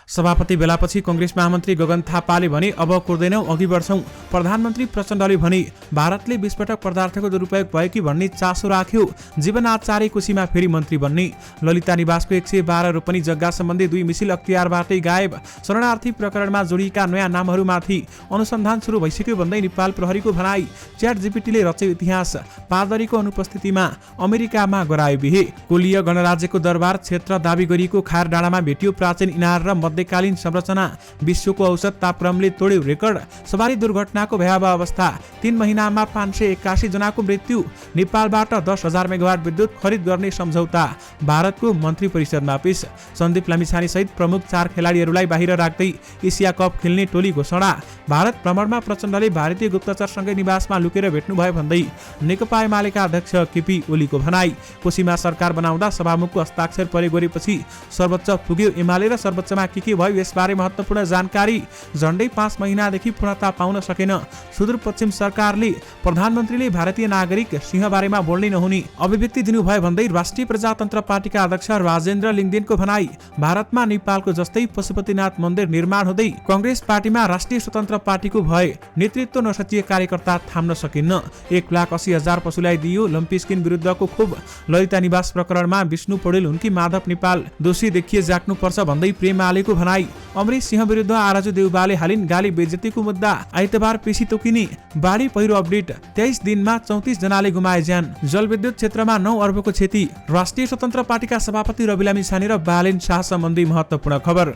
सभापति बेलापछि कांग्रेस महामन्त्री गगन थापाले भने अब कुर्दैनौं, अघि बढ्छौं। प्रधानमन्त्री प्रचण्डले भने भारतले 20 पटक पदार्थको दुरुपयोग भयो कि भन्ने चासो राख्यो। जीवन आचार्य कोशीमा फेरि मन्त्री बन्ने। ललिता निवासको 112 रोपनी जग्गा सम्बन्धी 2 मिसिल अख्तियारबाटै गायब। शरणार्थी प्रकरणमा जोडिएका नयाँ नामहरूमाथि अनुसन्धान सुरु भइसक्यो भन्दै नेपाल प्रहरीको भनाई। च्याट जीपीटीले रच्यो इतिहास। पादरीको अनुपस्थितिमा अमेरिकामा गरायो बिहे। कोलीय गणराज्यको दरबार क्षेत्र दावी गरिएको खार डाँडामा भेटियो प्राचीन इनार र मध्यकालीन संरचना। विश्वको औसत तापक्रमले तोड्यो रेकर्ड। सवारी दुर्घटनाको भयावह अवस्था। 3 महिनामा 581 जनाको मृत्यु। नेपालबाट 10,000 मेगावाट विद्युत खरिद गर्ने सम्झौता भारतको मन्त्री परिषदमा पेश। सन्दीप लामिछाने सहित प्रमुख 4 खेलाडीहरूलाई बाहिर राख्दै एसिया कप खेल्ने टोली घोषणा। भारत भ्रमणमा प्रचण्डले भारतीय गुप्तचरसँगै निवासमा लुकेर भेट्नुभयो भन्दै नेकपा एमालेका अध्यक्ष केपी ओलीको भनाई। कोशीमा सरकार बनाउँदा सभामुखको हस्ताक्षर परे गरेपछि सर्वोच्च पुग्यो। एमाले र सर्वोच्चमा के भयो यसबारे महत्त्वपूर्ण जानकारी। झण्डै 5 महिनादेखि पूर्णता पाउन सकेन। सुदूरपश्चिम सरकारले प्रधानमन्त्रीले भारतीय नागरिक सिंहबारेमा बोल्नै नहुने अभिव्यक्ति दिनुभयो भन्दै राष्ट्रिय प्रजातन्त्र पार्टीका अध्यक्ष राजेन्द्र लिङ्गदेनको भनाई। भारतमा नेपालको जस्तै पशुपतिनाथ मन्दिर निर्माण हुँदै कांग्रेस पार्टीमा राष्ट्रिय स्वतन्त्र पार्टीको भए नेतृत्व नसचिए कार्यकर्ता थाम्न सकिन्न। 1,80,000 पशुलाई दियो लम्पी स्किन विरुद्धको खुब। ललिता निवास प्रकरणमा विष्णु पौडेल हुन्की माधव नेपाल दोषी देखिए जाग्नुपर्छ भन्दै प्रेम आलेको भनाई। अमरेश सिंह विरुद्ध आराजु देउबाले हालिन् गाली बेइज्जतीको मुद्दा। आइतबार पेशी तोकिने। बाढी पहिरो अपडेट। 23 दिनमा 34 जनाले गुमाए ज्यान। जलविद्युत क्षेत्रमा 9 अर्बको क्षति। राष्ट्रिय स्वतन्त्र पार्टीका सभापति रवि लामिछाने र बालेन शाह सम्बन्धी महत्त्वपूर्ण खबर।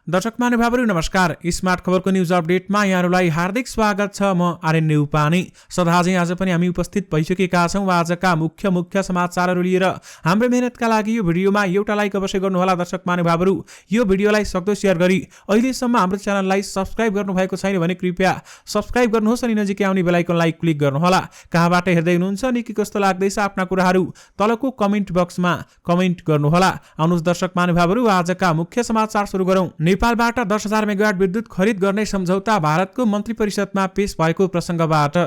दर्शक महानुभावहरू नमस्कार। स्मार्ट खबरको न्यूज अपडेटमा यहाँहरूलाई हार्दिक स्वागत छ। म आर्यन नेउपाने। सदाझै आज पनि हामी उपस्थित भइसकेका छौँ आजका मुख्य समाचारहरू लिएर। हाम्रो मेहनतका लागि यो भिडियोमा एउटा लाइक अवश्य गर्नुहोला दर्शक महानुभावहरू। यो भिडियोलाई सक्दो सेयर गरी अहिलेसम्म हाम्रो च्यानललाई सब्स्क्राइब गर्नुभएको छैन भने कृपया सब्स्क्राइब गर्नुहोस् अनि नजिकै आउने बेल आइकनलाई क्लिक गर्नुहोला। कहाँबाट हेर्दै हुनुहुन्छ अनि के कस्तो लाग्दैछ आफ्ना कुराहरू तलको कमेन्ट बक्समा कमेन्ट गर्नुहोला। आउनुहोस् दर्शक महानुभावहरू आजका मुख्य समाचार सुरु गरौँ। नेपालबाट 10,000 मेगावाट विद्युत खरिद गर्ने सम्झौता भारतको मन्त्री परिषदमा पेश भएको प्रसङ्गबाट।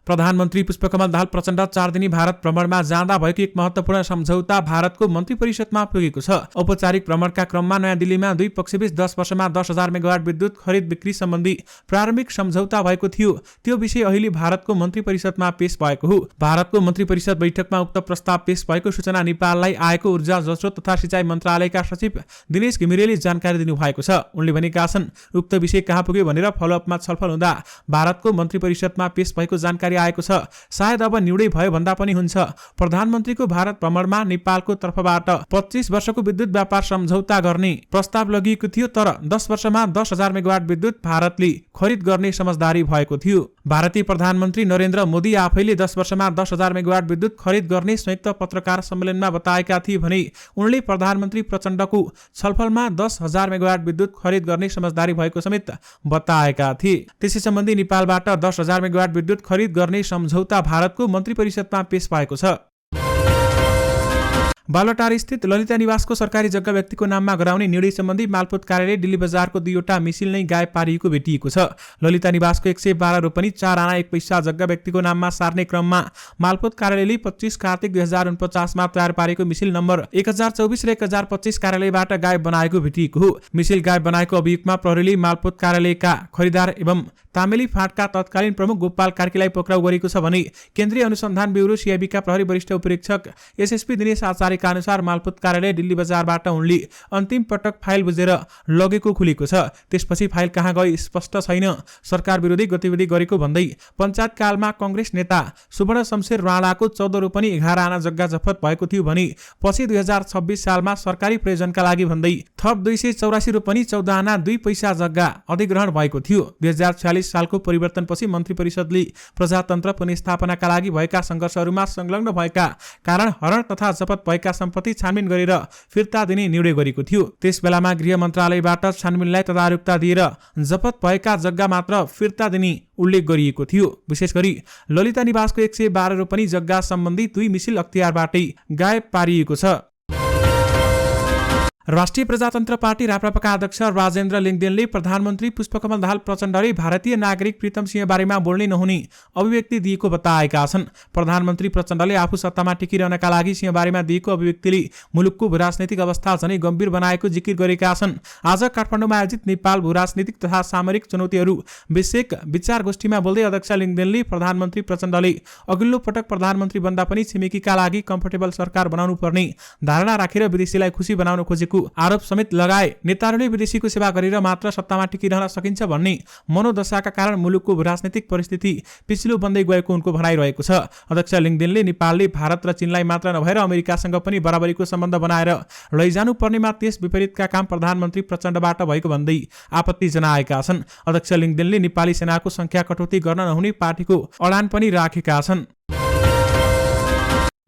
प्रधानमन्त्री पुष्पकमल दाहाल प्रचण्ड 4 दिनी भारत भ्रमणमा जाँदा भएको एक महत्त्वपूर्ण सम्झौता भारतको मन्त्री परिषदमा पुगेको छ। औपचारिक भ्रमणका क्रममा नयाँ दिल्लीमा 2 पक्षबीच 10 वर्षमा 10,000 मेगावाट विद्युत खरिद बिक्री सम्बन्धी प्रारम्भिक सम्झौता भएको थियो। त्यो विषय अहिले भारतको मन्त्री परिषदमा पेश भएको हो। भारतको मन्त्री परिषद बैठकमा उक्त प्रस्ताव पेश भएको सूचना नेपाललाई आएको ऊर्जा जलस्रोत तथा सिँचाइ मन्त्रालयका सचिव दिनेश घिमिरेले जानकारी दिनुभएको छ। उनले भनेका छन् उक्त विषय कहाँ पुग्यो भनेर फलोअपमा छलफल हुँदा भारतको मन्त्री परिषदमा पेश भएको जानकारी आएको छ। सायद अब निर्णय भयो भन्दा पनि हुन्छ। प्रधानमन्त्रीको भारत भ्रमणमा नेपालको तर्फबाट 25 वर्षको विद्युत व्यापार सम्झौता गर्ने प्रस्ताव लगिएको थियो, तर 10 वर्षमा 10,000 मेगावाट विद्युत भारतले खरिद गर्ने समझदारी भएको थियो। भारतीय प्रधानमन्त्री नरेन्द्र मोदी आफैले 10 वर्षमा 10,000 मेगावाट विद्युत खरिद गर्ने संयुक्त पत्रकार सम्मेलनमा बताएका थिए भने उनले प्रधानमन्त्री प्रचण्डको छलफलमा 10,000 मेगावाट विद्युत खरिद गर्ने समझदारी भएको समेत बताएका थिए। त्यसै सम्बन्धी नेपालबाट 10,000 मेगावाट विद्युत खरिद गर्ने सम्झौता भारतको मन्त्री परिषदमा पेश भएको छ। बालुवाटार स्थित ललिता निवासको सरकारी जग्गा व्यक्तिको नाममा गराउने निर्णय सम्बन्धी मालपोत कार्यालय दिल्ली बजारको 2वटा मिसिल नै गायब पारिएको भेटिएको छ। ललिता निवासको 112 रोपनी 4 आना 1 पैसा जग्गा व्यक्तिको नाममा सार्ने क्रममा मालपोत कार्यालयले 25 कार्तिक 2049 मा तयार पारेको मिसिल नम्बर 1024 र 1025 कार्यालयबाट गायब बनाएको भेटिएको हो। मिसिल गायब बनाएको अभियोगमा प्रहरीले मालपोत कार्यालयका खरिदार एवं तामेली फाँटका तत्कालीन प्रमुख गोपाल कार्कीलाई पक्राउ गरेको छ भने केन्द्रीय अनुसन्धान ब्युरो सीआईबीका प्रहरी वरिष्ठ उपरीक्षक एसएसपी दिनेश आचार्यका अनुसार मालपोत कार्यालय दिल्ली बजारबाट उनले अन्तिम पटक फाइल बुझेर लगेको खुलेको छ। त्यसपछि फाइल कहाँ गए स्पष्ट छैन। सरकार विरोधी गतिविधि गरेको भन्दै पञ्चायत कालमा कांग्रेस नेता सुवर्ण शमशेर राणाको 14 रोपनी 11 आना जग्गा जफत भएको थियो भने पछि 2026 सालमा सरकारी प्रयोजनका लागि भन्दै थप 284 रोपनी 14 आना 2 पैसा जग्गा अधिग्रहण भएको थियो। 2046 सालको परिवर्तनपछि मन्त्री परिषदले प्रजातन्त्र पुनर्स्थापनाका लागि भएका सङ्घर्षहरूमा संलग्न भएका कारण हरण तथा जफत भएका सम्पत्ति छानबिन गरेर फिर्ता दिने निर्णय गरेको थियो। त्यस बेलामा गृह मन्त्रालयबाट छानबिनलाई तदारुकता दिएर जफत भएका जग्गा मात्र फिर्ता दिने उल्लेख गरिएको थियो। विशेष गरी ललिता निवासको 112 रोपनी जग्गा सम्बन्धी 2 मिसिल अख्तियारबाटै गायब पारिएको छ। राष्ट्रिय प्रजातन्त्र पार्टी राप्रपाका अध्यक्ष राजेन्द्र लिङदेनले प्रधानमन्त्री पुष्पकमल दाहाल प्रचण्डले भारतीय नागरिक प्रीतम सिंह बारेमा बोल्नै नहुने अभिव्यक्ति दिएको बताएका छन्। प्रधानमन्त्री प्रचण्डले आफू सत्तामा टिकिरहनका लागि सिंह बारेमा दिएको अभिव्यक्तिले मुलुकको भूराजनैतिक अवस्था झनै गम्भीर बनाएको जिकिर गरेका छन्। आज काठमाडौँमा आयोजित नेपाल भूराजनीतिक तथा सामरिक चुनौतीहरू विषयक विचार गोष्ठीमा बोल्दै अध्यक्ष लिङदेनले प्रधानमन्त्री प्रचण्डले अघिल्लो पटक प्रधानमन्त्री बन्दा पनि छिमेकीका लागि कम्फर्टेबल सरकार बनाउनु पर्ने धारणा राखेर विदेशीलाई खुसी बनाउन खोजेको आरोप समेत लगाए। नेताहरूले विदेशीको सेवा गरेर मात्र सत्तामा टिकिरहन सकिन्छ भन्ने मनोदशाका कारण मुलुकको राजनैतिक परिस्थिति पिछिलो बन्दै गएको उनको भनाइरहेको छ। अध्यक्ष लिङदेनले नेपालले भारत र चीनलाई मात्र नभएर अमेरिकासँग पनि बराबरीको सम्बन्ध बनाएर लैजानु पर्नेमा त्यस विपरीतका काम प्रधानमन्त्री प्रचण्डबाट भएको भन्दै आपत्ति जनाएका छन्। अध्यक्ष लिङदेनले नेपाली सेनाको संख्या कटौती गर्न नहुने पार्टीको अडान पनि राखेका छन्।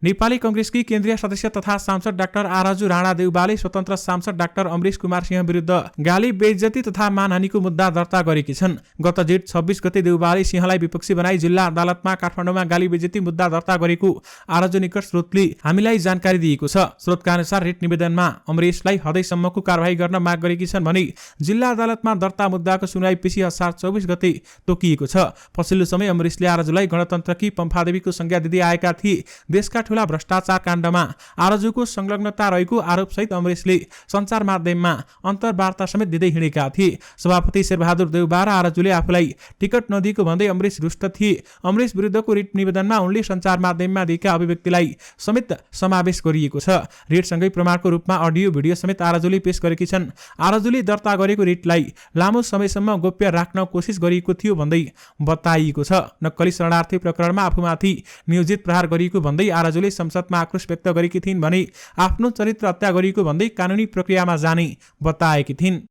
नेपाली कांग्रेसकी केन्द्रीय सदस्य तथा सांसद डाक्टर आराजु राणा देउबाले स्वतन्त्र सांसद डाक्टर अमरेश कुमार सिंह विरुद्ध गाली बेइज्जती तथा मानहानिको मुद्दा दर्ता गरेकी छन्। गत जेठ 26 गते देउबाले सिंहलाई विपक्षी बनाई जिल्ला अदालतमा काठमाडौँमा गाली बेइज्जती मुद्दा दर्ता गरेको आराजु निकट स्रोतले हामीलाई जानकारी दिएको छ। स्रोतका अनुसार रिट निवेदनमा अमरेशलाई हदैसम्मको कारबाही गर्न माग गरेकी छन् भने जिल्ला अदालतमा दर्ता मुद्दाको सुनवाई पिछे असार 24 गते तोकिएको छ। पछिल्लो समय अमरेशले आराजुलाई गणतन्त्रकी पम्फादेवीको संज्ञा दिँदै आएका थिए। देशका ठूला भ्रष्टाचार काण्डमा आराजुको संलग्नता रहेको आरोपसहित अमरेशले सञ्चार माध्यममा अन्तर्वार्ता समेत दिँदै हिँडेका थिए। सभापति शेरबहादुर देउबा र आराजुले आफूलाई टिकट नदिएको भन्दै अमरेश रुष्ट थिए। अमरेश विरुद्धको रिट निवेदनमा उनले सञ्चार माध्यममा दिएका अभिव्यक्तिलाई समेत समावेश गरिएको छ। रिटसँगै प्रमाणको रूपमा अडियो भिडियो समेत आराजुले पेश गरेकी छन्। आराजुले दर्ता गरेको रिटलाई लामो समयसम्म गोप्य राख्न कोसिस गरिएको थियो भन्दै बताइएको छ। नक्कली शरणार्थी प्रकरणमा आफूमाथि नियोजित प्रहार गरिएको भन्दै आराजुले संसदमा आक्रोश व्यक्त गरेकी थिइन् भने आफ्नो चरित्र हत्या गरिएको भन्दै कानुनी प्रक्रियामा जाने बताएकी थिइन्।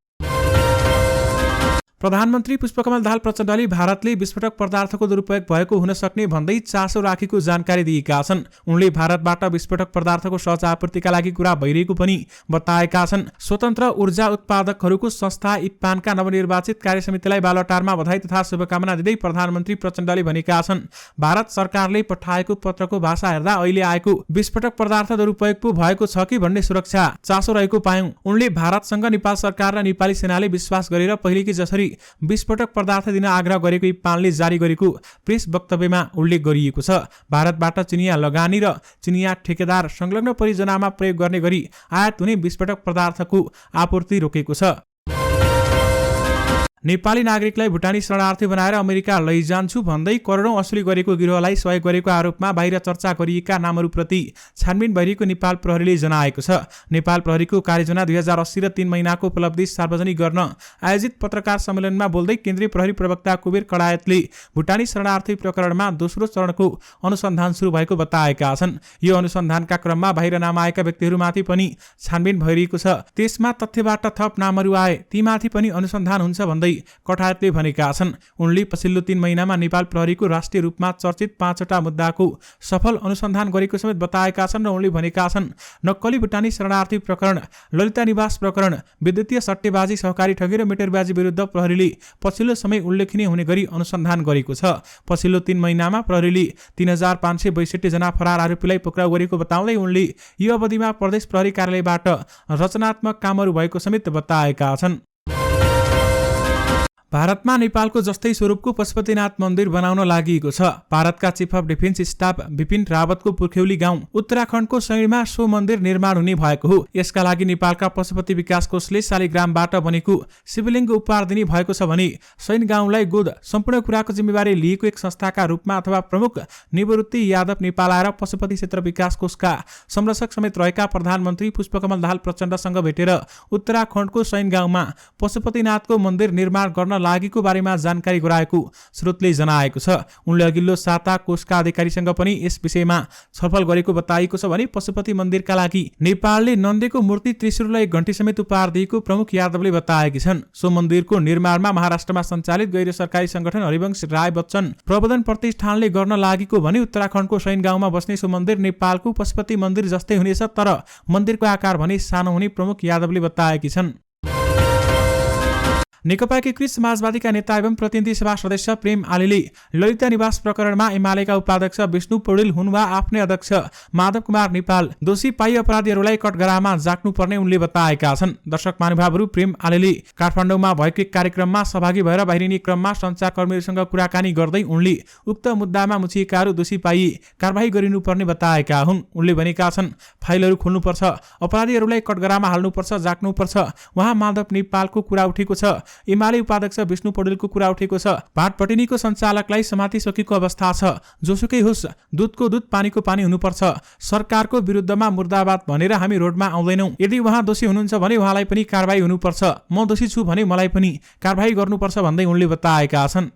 प्रधानमन्त्री पुष्पकमल दाहाल प्रचण्डले भारतले विस्फोटक पदार्थको दुरुपयोग भएको हुन सक्ने भन्दै चासो राखेको जानकारी दिएका छन्। उनले भारतबाट विस्फोटक पदार्थको सहज आपूर्तिका लागि कुरा भइरहेको पनि बताएका छन्। स्वतन्त्र ऊर्जा उत्पादकहरूको संस्था इप्पानका नवनिर्वाचित कार्यसमितिलाई बालटारमा बधाई तथा शुभकामना दिँदै प्रधानमन्त्री प्रचण्डले भनेका छन्, भारत सरकारले पठाएको पत्रको भाषा हेर्दा अहिले आएको विस्फोटक पदार्थ दुरुपयोग पो भएको छ कि भन्ने सुरक्षा चासो रहेको पायौं। उनले भारतसँग नेपाल सरकार र नेपाली सेनाले विश्वास गरेर पहिलेकी जसरी विस्फोटक पदार्थ दिन आग्रह गरेको इप्पानले जारी गरेको प्रेस वक्तव्यमा उल्लेख गरिएको छ। भारतबाट चिनिया लगानी र चिनिया ठेकेदार संलग्न परियोजनामा प्रयोग गर्ने गरी आयात हुने विस्फोटक पदार्थको आपूर्ति रोकेको छ। नेपाली नागरिकलाई भुटानी शरणार्थी बनाएर अमेरिका लैजान्छु भन्दै करोडौं असुली गरेको गिरोहलाई सहयोग गरेको आरोपमा बाहिर चर्चा गरिएका नामहरूप्रति छानबिन भइरहेको नेपाल प्रहरीले जनाएको छ। नेपाल प्रहरीको कार्ययोजना 2080 र 3 महिनाको उपलब्धि सार्वजनिक गर्न आयोजित पत्रकार सम्मेलनमा बोल्दै केन्द्रीय प्रहरी प्रवक्ता कुबेर कडायतले भुटानी शरणार्थी प्रकरणमा दोस्रो चरणको अनुसन्धान सुरु भएको बताएका छन्। यो अनुसन्धानका क्रममा बाहिर नाम आएका व्यक्तिहरूमाथि पनि छानबिन भइरहेको छ। त्यसमा तथ्यबाट थप नामहरू आए तीमाथि पनि अनुसन्धान हुन्छ भन्दै कठायतले भनेका छन्। उनले पछिल्लो 3 महिनामा नेपाल प्रहरीको राष्ट्रिय रूपमा चर्चित 5वटा मुद्दाको सफल अनुसन्धान गरेको समेत बताएका छन् र उनले भनेका छन्, नक्कली भुटानी शरणार्थी प्रकरण, ललिता निवास प्रकरण, विद्युतीय सट्टेबाजी, सहकारी ठगी र मिटरबाजी विरुद्ध प्रहरीले पछिल्लो समय उल्लेखनीय हुने गरी अनुसन्धान गरेको छ। पछिल्लो 3 महिनामा प्रहरीले 3562 जना फरार आरोपीलाई पक्राउ गरेको बताउँदै उनले यो अवधिमा प्रदेश प्रहरी कार्यालयबाट रचनात्मक कामहरू भएको समेत बताएका छन्। भारतमा नेपालको जस्तै स्वरूपको पशुपतिनाथ मन्दिर बनाउन लागि छ। भारतका chief of defence staff Bipin रावतको पुर्ख्यौली गाउँ उत्तराखण्डको सैरमा सो मन्दिर निर्माण हुने भएको हो। यसका लागि नेपालका पशुपति विकास कोषले शालिग्रामबाट बनेको शिवलिङ्ग उपहार दिने भएको छ भने सैन गाउँलाई गोद सम्पूर्ण कुराको जिम्मेवारी लिएको एक संस्थाका रूपमा अथवा प्रमुख निवृत्ति यादव नेपाल आएर पशुपति क्षेत्र विकास कोषका संरक्षक समेत रहेका प्रधानमन्त्री पुष्पकमल दाहाल प्रचण्डसँग भेटेर उत्तराखण्डको सैन गाउँमा पशुपतिनाथको मन्दिर निर्माण गर्न लागेको बारेमा जानकारी गराएको स्रोतले जनाएको छ। उनले अघिल्लो साता कोषका अधिकारीसँग पनि यस विषयमा छलफल गरेको बताइएको छ भने पशुपति मन्दिरका लागि नेपालले नन्देको मूर्ति त्रिशूललाई एक घण्टी समेत उपहार दिएको प्रमुख यादवले बताएकी छन्। सो मन्दिरको निर्माणमा महाराष्ट्रमा सञ्चालित गैर सरकारी संगठन हरिवंश राय बच्चन प्रबोधन प्रतिष्ठानले गर्न लागेको भने उत्तराखण्डको सैन गाउँमा बस्ने सो मन्दिर नेपालको पशुपति मन्दिर जस्तै हुनेछ, तर मन्दिरको आकार भने सानो हुने प्रमुख यादवले बताएकी छन्। नेकपा एकीकृत समाजवादीका नेता एवं प्रतिनिधि सभा सदस्य प्रेम आलीले ललिता निवास प्रकरणमा एमालेका उपाध्यक्ष विष्णु पौडेल हुन् वा आफ्नै अध्यक्ष माधव कुमार नेपाल दोषी पाई अपराधीहरूलाई कठघरामा जाक्नुपर्ने उनले बताएका छन्। दर्शक महानुभावहरू, प्रेम आलीले काठमाडौँमा भएको कार्यक्रममा सहभागी भएर बाहिरिने क्रममा सञ्चारकर्मीहरूसँग कुराकानी गर्दै उनले उक्त मुद्दामा मुछिएकाहरू दोषी पाई कारबाही गरिनुपर्ने बताएका हुन्। उनले भनेका छन्, फाइलहरू खोल्नुपर्छ, अपराधीहरूलाई कठघरामा हाल्नुपर्छ, जाक्नुपर्छ। उहाँ माधव नेपालको कुरा उठेको छ, एमाले उपाध्यक्ष विष्णु पौडेलको कुरा उठेको छ। भाटपटिनीको सञ्चालकलाई समातिसकेको अवस्था छ। जोसुकै होस्, दुधको दुध पानीको पानी हुनुपर्छ। सरकारको विरुद्धमा मुर्दाबाद भनेर हामी रोडमा आउँदैनौँ। यदि उहाँ दोषी हुनुहुन्छ भने उहाँलाई पनि कारबाही हुनुपर्छ, म दोषी छु भने मलाई पनि कारबाही गर्नुपर्छ भन्दै उनले बताएका छन्।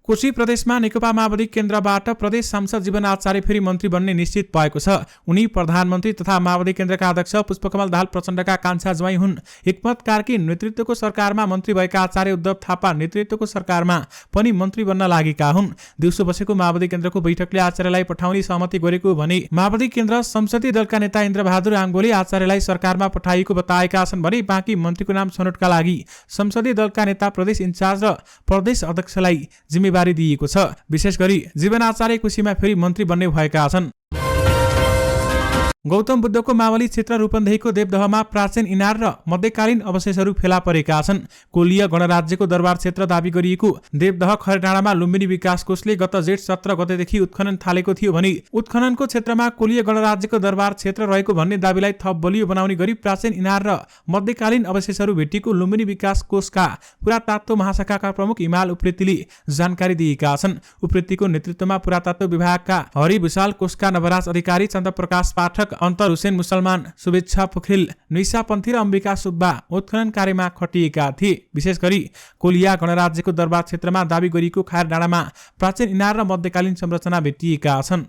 कोशी प्रदेशमा नेकपा माओवादी केन्द्रबाट प्रदेश सांसद जीवन आचार्य फेरि मन्त्री बन्ने निश्चित भएको छ। उनी प्रधानमन्त्री तथा माओवादी केन्द्रका अध्यक्ष पुष्पकमल दाहाल प्रचण्डका कान्छा ज्वाइँ हुन्। हिक्मत कार्की नेतृत्वको सरकारमा मन्त्री भएका आचार्य उद्धव थापा नेतृत्वको सरकारमा पनि मन्त्री बन्न लागेका हुन्। दिउँसो बसेको माओवादी केन्द्रको बैठकले आचार्यलाई पठाउने सहमति गरेको भने माओवादी केन्द्र संसदीय दलका नेता इन्द्रबहादुर आङ्गोले आचार्यलाई सरकारमा पठाइएको बताएका छन् भने बाँकी मन्त्रीको नाम छनौटका लागि संसदीय दलका नेता प्रदेश इन्चार्ज र प्रदेश अध्यक्षलाई जिम्मेवारी दिएको छ। विशेष गरी जीवन आचार्य कोशीमा फेरि मन्त्री बन्ने भएका छन्। गौतम बुद्धको मावली क्षेत्र रूपन्देहीको देवदहमा प्राचीन इनार र मध्यकालीन अवशेषहरू फेला परेका छन्। कोलीय गणराज्यको दरबार क्षेत्र दाबी गरिएको देवदह खैरडाँडामा लुम्बिनी विकास कोषले गत जेठ 17 गतेदेखि उत्खनन थालेको थियो भने उत्खननको क्षेत्रमा कोलीय गणराज्यको दरबार क्षेत्र रहेको भन्ने दाबीलाई थप बलियो बनाउने गरी प्राचीन इनार र मध्यकालीन अवशेषहरू भेटिएको लुम्बिनी विकास कोषका पुरातत्व महाशाखाका प्रमुख हिमाल उप्रेतीले जानकारी दिएका छन्। उप्रेतीको नेतृत्वमा पुरातत्व विभागका हरिभूषाल कोषका नवराज अधिकारी, चन्द्रप्रकाश पाठक, अन्तर हुसेन मुसलमान, शुभेच्छा पोखरेल, नैसापन्थी र अम्बिका सुब्बा उत्खनन कार्यमा खटिएका थिए। विशेष गरी कोलिया गणराज्यको दरबार क्षेत्रमा दाबी गरिएको खैरडाँडामा प्राचीन इनार र मध्यकालीन संरचना भेटिएका छन्।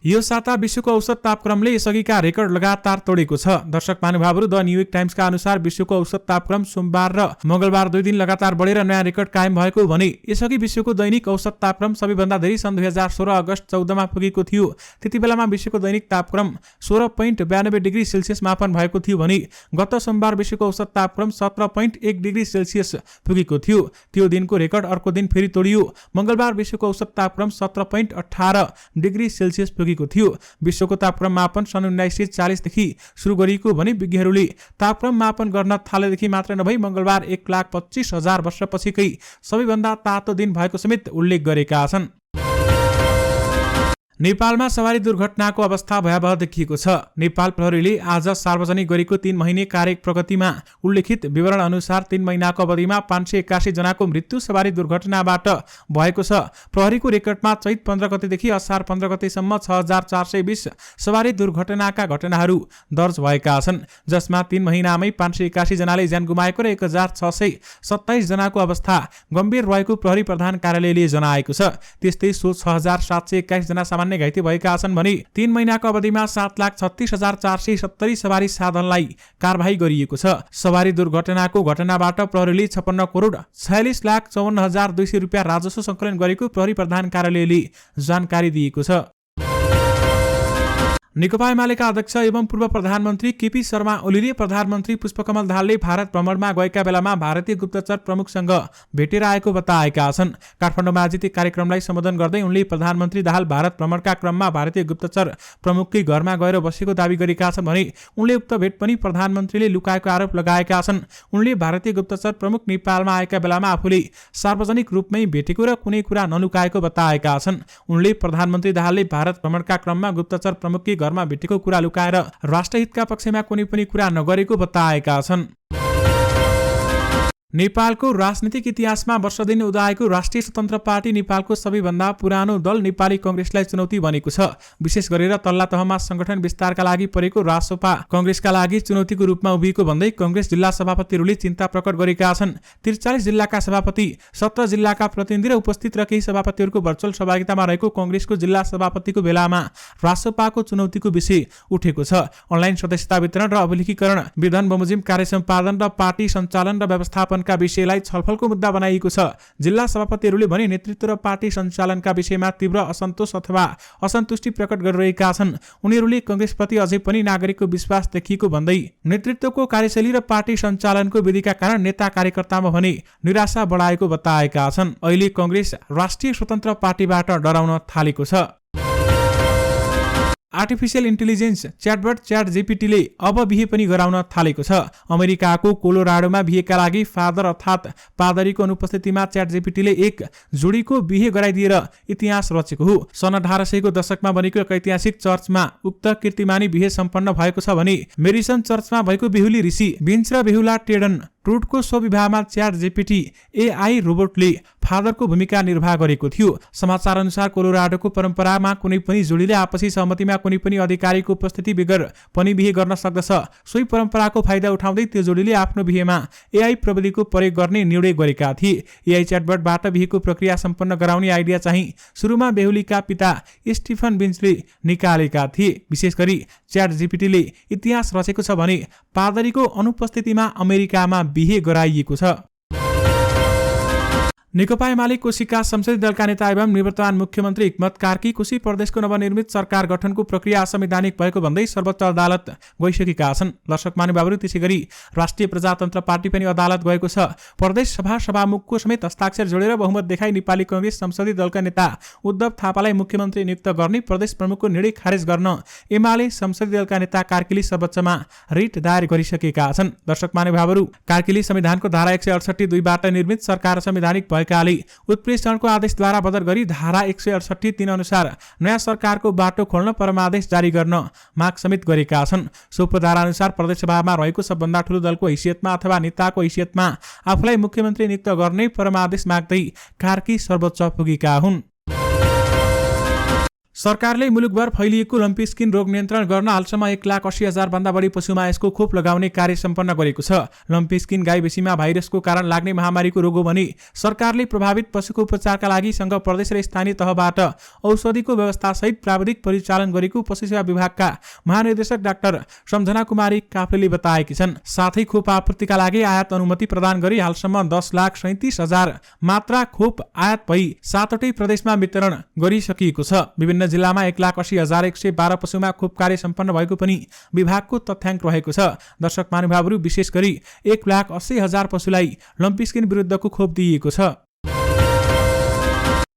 यो साता विश्वको औसत तापक्रमले यसअघिका रेकर्ड लगातार तोडेको छ। दर्शक महानुभावहरू, द न्युयोर्क टाइम्सका अनुसार विश्वको औसत तापक्रम सोमबार र मंगलबार 2 दिन लगातार बढेर नयाँ रेकर्ड कायम भएको भने यसअघि विश्वको दैनिक औसत तापक्रम सबैभन्दा धेरै सन् 2016 अगस्त 14 मा पुगेको थियो। त्यति बेलामा विश्वको दैनिक तापक्रम 16.92 डिग्री सेल्सियस मापन भएको थियो भने गत सोमबार विश्वको औसत तापक्रम 17.1 डिग्री सेल्सियस पुगेको थियो। त्यो दिनको रेकर्ड अर्को दिन फेरि तोडियो। मंगलबार विश्वको औसत तापक्रम 17.18 डिग्री सेल्सियस थियो। विश्वको तापक्रम मापन सन् 1940 देखि सुरु गरिएको भने विज्ञहरूले तापक्रम मापन गर्न थालेदेखि मात्र नभई मंगलबार 1,25,000 वर्षपछिकै सबैभन्दा तातो दिन भएको समेत उल्लेख गरेका छन्। नेपालमा सवारी दुर्घटनाको अवस्था भयावह देखिएको छ। नेपाल प्रहरीले आज सार्वजनिक गरेको 3 महिने कार्य प्रगतिमा उल्लेखित विवरण अनुसार 3 महिनाको अवधिमा 581 जनाको मृत्यु सवारी दुर्घटनाबाट भएको छ। प्रहरीको रेकर्डमा चैत 15 गतेदेखि असार 15 गतेसम्म 6420 सवारी दुर्घटनाका घटनाहरू दर्ज भएका छन्, जसमा 3 महिनामै 581 जनाले ज्यान गुमाएको र 1627 जनाको अवस्था गम्भीर रहेको प्रहरी प्रधान कार्यालयले जनाएको छ। त्यस्तै 6721 जना सामान्य घाइते भएका छन् भने 3 महिनाको अवधिमा 7,36,470 सवारी साधनलाई कारबाही गरिएको छ। सवारी दुर्घटनाको घटनाबाट प्रहरीले 56 करोड 46,54,200 रुपियाँ राजस्व सङ्कलन गरेको प्रहरी प्रधान कार्यालयले जानकारी दिएको छ। नेकपा एमालेका अध्यक्ष एवं पूर्व प्रधानमन्त्री केपी शर्मा ओलीले प्रधानमन्त्री पुष्पकमल दाहालले भारत भ्रमणमा गएका बेलामा भारतीय गुप्तचर प्रमुखसँग भेटेर आएको बताएका छन्। काठमाडौँमा आयोजित कार्यक्रमलाई सम्बोधन गर्दै उनले प्रधानमन्त्री दाहाल भारत भ्रमणका क्रममा भारतीय गुप्तचर प्रमुखकै घरमा गएर बसेको दावी गरेका छन् भने उनले उक्त भेट पनि प्रधानमन्त्रीले लुकाएको आरोप लगाएका छन्। उनले भारतीय गुप्तचर प्रमुख नेपालमा आएका बेलामा आफूले सार्वजनिक रूपमै भेटेको र कुनै कुरा नलुकाएको बताएका छन्। उनले प्रधानमन्त्री दाहालले भारत भ्रमणका क्रममा गुप्तचर प्रमुखकै घरमा भेटेको कुरा लुकाएर राष्ट्रहितका पक्षमा कुनै पनि कुरा नगरेको बताएका छन्। नेपालको राजनीतिक इतिहासमा वर्ष दिन उदाएको राष्ट्रिय स्वतन्त्र पार्टी नेपालको सबैभन्दा पुरानो दल नेपाली कांग्रेसलाई चुनौती बनेको छ। विशेष गरेर तल्ला तहमा संगठन विस्तारका लागि परेको रासोपा कांग्रेसका लागि चुनौतीको रूपमा उभिएको भन्दै कांग्रेस जिल्ला सभापतिहरूले चिन्ता प्रकट गरेका छन्। 43 जिल्लाका सभापति, 17 जिल्लाका प्रतिनिधि र उपस्थित र केही सभापतिहरूको भर्चुअल सहभागितामा रहेको कांग्रेसको जिल्ला सभापतिको बेलामा रासोपाको चुनौतीको विषय उठेको छ। अनलाइन सदस्यता वितरण र अभिलेखीकरण, विधान बमोजिम कार्य सम्पादन र पार्टी सञ्चालन र व्यवस्थापन सञ्चालनका विषयलाई छलफलको मुद्दा बनाइएको छ। जिल्ला सभापतिहरूले भने नेतृत्व र पार्टी सञ्चालनका विषयमा तीव्र असन्तोष अथवा असन्तुष्टि प्रकट गरिरहेका छन्। उनीहरूले कांग्रेसप्रति अझै पनि नागरिकको विश्वास देखिएको भन्दै नेतृत्वको कार्यशैली र पार्टी सञ्चालनको विधिका कारण नेता कार्यकर्तामा भने निराशा बढाएको बताएका छन्। अहिले कांग्रेस राष्ट्रिय स्वतन्त्र पार्टीबाट डराउन थालेको छ। आर्टिफिशियल इन्टेलिजेन्स च्याटबट ChatGPTले अब बिहे पनि गराउन थालेको छ। अमेरिकाको कोलोराडोमा बिहेका लागि फादर अर्थात् पादरीको अनुपस्थितिमा ChatGPTले एक जोडीको बिहे गराइदिएर इतिहास रचेको हो। सन् 1800 को दशकमा बनेको एक ऐतिहासिक चर्चमा उक्त कीर्तिमानी बिहे सम्पन्न भएको छ भने मेरिसन चर्चमा भएको बेहुली ऋषि विन्स र बेहुला टेडन ट्रुडको सो विवाहमा ChatGPT AI रोबोटले फादरको भूमिका निर्वाह गरेको थियो। समाचार अनुसार कोलोराडोको परम्परामा कुनै पनि जोडीले आपसी सहमतिमा कुनै पनि अधिकारीको उपस्थिति बेगर पनि बिहे गर्न सक्दछ। सोही परम्पराको फाइदा उठाउँदै त्यो जोडीले आफ्नो बिहेमा AI प्रविधिको प्रयोग गर्ने निर्णय गरेका थिए। AI च्याटबटबाट बिहेको प्रक्रिया सम्पन्न गराउने आइडिया चाहिँ सुरुमा बेहुलीका पिता स्टिफन विन्सले निकालेका थिए। विशेष गरी ChatGPTले इतिहास रचेको छ भने पादरीको अनुपस्थितिमा अमेरिकामा बिहे गराइएको छ। नेकपा एमाले कोशीका संसदीय दलका नेता एवं निवर्तमान मुख्यमन्त्री हिक्मत कार्की कोशी प्रदेशको नवनिर्मित सरकार गठनको प्रक्रिया असंवैधानिक भएको भन्दै सर्वोच्च अदालत गइसकेका छन्। दर्शक महानुभावहरू, त्यसैगरी राष्ट्रिय प्रजातन्त्र पार्टी पनि अदालत गएको छ। प्रदेश सभा सभामुखको समेत हस्ताक्षर जोडेर बहुमत देखाई नेपाली कांग्रेस संसदीय दलका नेता उद्धव थापालाई मुख्यमन्त्री नियुक्त गर्ने प्रदेश प्रमुखको निर्णय खारेज गर्न एमाले संसदीय दलका नेता कार्कीले सर्वोच्चमा रिट दायर गरिसकेका छन्। दर्शक महानुभावहरू, कार्कीले संविधानको धारा 168(2) निर्मित सरकार संवैधानिक काले उत्प्रेषणको आदेशद्वारा बदर गरी धारा 168(3) अनुसार नयाँ सरकारको बाटो खोल्न परमादेश जारी गर्न माग समेत गरेका छन्। सो उपधारा अनुसार प्रदेशसभामा रहेको सबभन्दा ठूलो दलको हैसियतमा अथवा नेताको हैसियतमा आफूलाई मुख्यमन्त्री नियुक्त गर्ने परमादेश माग्दै कार्की सर्वोच्च पुगेका हुन्। सरकारले मुलुकभर फैलिएको लम्पी स्किन रोग नियन्त्रण गर्न हालसम्म 1,80,000 भन्दा बढी पशुमा यसको खोप लगाउने कार्य सम्पन्न गरेको छ। लम्पी स्किन गाई बेसीमा भाइरसको कारण लाग्ने महामारीको रोग हो भने सरकारले प्रभावित पशुको उपचारका लागि संघ प्रदेश र स्थानीय तहबाट औषधिको व्यवस्था सहित प्राविधिक परिचालन गरेको पशुसेवा विभागका महानिर्देशक डाक्टर सम्झना कुमारी काफ्लेले बताएकी छन्। साथै खोप आपूर्तिका लागि आयात अनुमति प्रदान गरी हालसम्म 10,37,000 मात्रा खोप आयात भई 7वटै प्रदेशमा वितरण गरिसकिएको छ। विभिन्न जिल्लामा 1,80,112 पशुमा खोप कार्य सम्पन्न भएको पनि विभागको तथ्याङ्क रहेको छ। दर्शक महानुभावहरू, विशेष गरी 1,80,000 पशुलाई लम्पी स्किन विरुद्धको खोप दिइएको छ।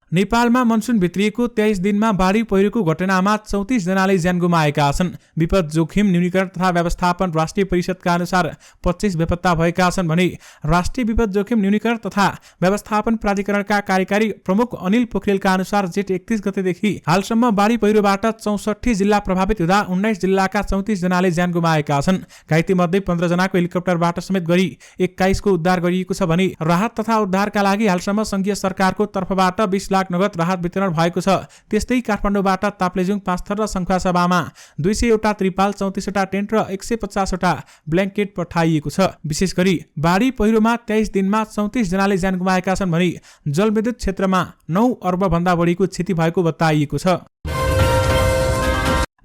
नेपालमा मनसुन भित्रिएको 23 दिनमा बाढी पहिरोको घटनामा 34 जनाले ज्यान गुमाएका छन्। विपद जोखिम न्यूनीकरण तथा व्यवस्थापन राष्ट्रिय परिषदका अनुसार 25 बेपत्ता भएका छन् भने राष्ट्रिय विपद जोखिम न्यूनीकरण तथा व्यवस्थापन प्राधिकरणका कार्यकारी प्रमुख अनिल पोखरेलका अनुसार जेठ 31 गतेदेखि हालसम्म बाढी पहिरोबाट 64 जिल्ला प्रभावित हुँदा 19 जिल्लाका 34 जनाले ज्यान गुमाएका छन्। घाइते मध्ये 15 जनाको हेलिकप्टरबाट समेत गरी 21 को उद्धार गरिएको छ भने राहत तथा उद्धारका लागि हालसम्म संघीय सरकारको तर्फबाट 20 लाख नगद राहत वितरण भएको छ। त्यस्तै काठमाडौँबाट ताप्लेजुङ 5 थर र सङ्खुवासभामा 200 वटा त्रिपाल, 34 वटा टेन्ट र 150 वटा ब्ल्याङ्केट पठाइएको छ। विशेष गरी बाढी पहिरोमा 23 दिनमा 34 जनाले ज्यान गुमाएका छन् भने जलविद्युत क्षेत्रमा 9 अर्ब भन्दा बढीको क्षति भएको बताइएको छ।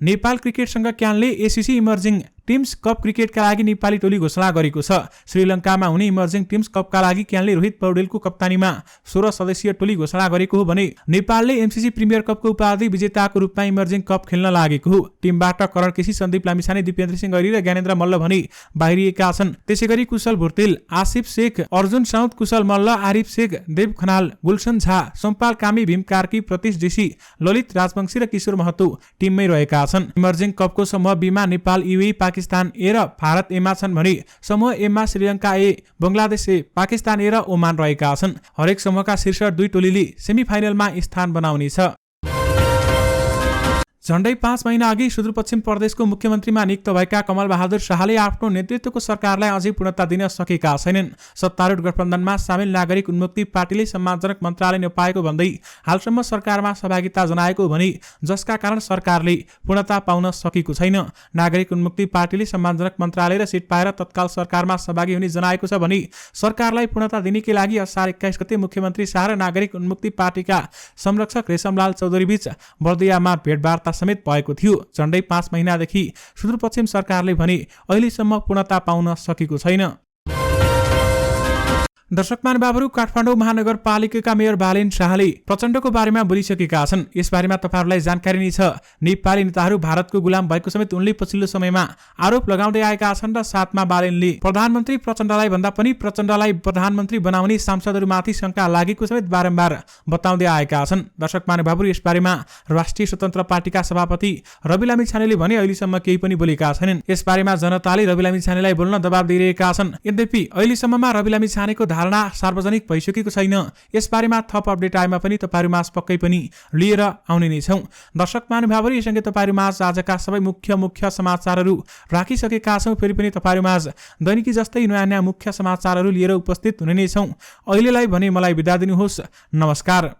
नेपाल क्रिकेट संघ क्यानले एसीसी इमर्जिङ टिम्स कप क्रिकेटका लागि नेपाली टोली घोषणा गरेको छ। श्रीलङ्कामा हुने इमर्जिङ टिम्स कपका लागि क्यानले रोहित पौडेलको कप्तानीमा 16 सदस्यीय टोली घोषणा गरेको हो भने नेपालले एमसीसी प्रिमियर कपको उपाधि विजेताको रूपमा इमर्जिङ कप खेल्न लागेको हो। टिमबाट करण केसी, सन्दीप लामिछाने, दिपेन्द्र सिंह गैरी र ज्ञानेन्द्र मल्ल भने बाहिरिएका छन्। त्यसैगरी कुशल भुर्तेल, आसिफ शेख, अर्जुन साउद, कुशल मल्ल, आरिफ शेख, देव खनाल, गुलसन झा, सोमपाल कामी, भीम कार्की, प्रतीश जेसी, ललित राजवंशी र किशोर महतो टिममै रहेका छन्। इमर्जिङ कपको समूह बीमा नेपाल, युएई, पाकिस्तान ए र भारत एमा छन् भने समूह एमा श्रीलङ्का ए, बंगलादेश ए, पाकिस्तान ए र ओमान रहेका छन्। हरेक समूहका शीर्ष 2 टोलीले सेमिफाइनलमा स्थान बनाउनेछ। झण्डै 5 महिना अघि सुदूरपश्चिम प्रदेशको मुख्यमन्त्रीमा नियुक्त भएका कमल बहादुर शाहले आफ्नो नेतृत्वको सरकारलाई अझै पूर्णता दिन सकेका छैनन्। सत्तारूढ गठबन्धनमा सामेल नागरिक उन्मुक्ति पार्टीले सम्मानजनक मन्त्रालय नपाएको भन्दै हालसम्म सरकारमा सहभागिता जनाएको भने जसका कारण सरकारले पूर्णता पाउन सकेको छैन। नागरिक उन्मुक्ति पार्टीले सम्मानजनक मन्त्रालय र सिट पाएर तत्काल सरकारमा सहभागी हुने जनाएको छ भने सरकारलाई पूर्णता दिनकै लागि असार 21 गते मुख्यमन्त्री शाह र नागरिक उन्मुक्ति पार्टीका संरक्षक रेशमलाल चौधरी बीच बर्दियामा भेटवार्ता समेत भएको थियो। झण्डै 5 महिनादेखि सुदूरपश्चिम सरकारले भने अहिलेसम्म पूर्णता पाउन सकेको छैन। दर्शक महानुभावहरू, काठमाडौँ महानगरपालिकाका मेयर बालेन शाहले प्रचण्डको बारेमा बोलिसकेका छन्। यसबारेमा तपाईहरुलाई जानकारी नै छ। नेपाली नेताहरू भारतको गुलाम भएको समेत उनले पछिल्लो समयमा आरोप लगाउँदै आएका छन् र साथमा बालेनले प्रधानमन्त्री प्रचण्डलाई भन्दा पनि प्रचण्डलाई प्रधानमन्त्री बनाउने सांसदहरूमाथि शंका लागेको समेत बारम्बार बताउँदै आएका छन्। दर्शक महानुभावहरू, यसबारेमा राष्ट्रिय स्वतन्त्र पार्टीका सभापति रवि लामिछानेले भने अहिलेसम्म केही पनि बोलेका छैनन्। यसबारेमा जनताले रवि लामिछानेलाई बोल्न दबाब दिइरहेका छन्। यद्यपि अहिलेसम्ममा रवि लामिछानेको धारणा सार्वजनिक भइसकेको छैन। यसबारेमा थप अपडेट आएमा पनि तपाईहरुमाझ पक्कै पनि लिएर आउने नै छौं। दर्शक महानुभावहरू, यससँगै तपाईहरुमाझ आजका सबै मुख्य समाचारहरू राखिसकेका छौं। फेरि पनि तपाईहरुमाझ दैनिकी जस्तै नयाँ मुख्य समाचारहरू लिएर उपस्थित हुने नै छौं। अहिलेलाई भने मलाई बिदा दिनुहोस्। नमस्कार।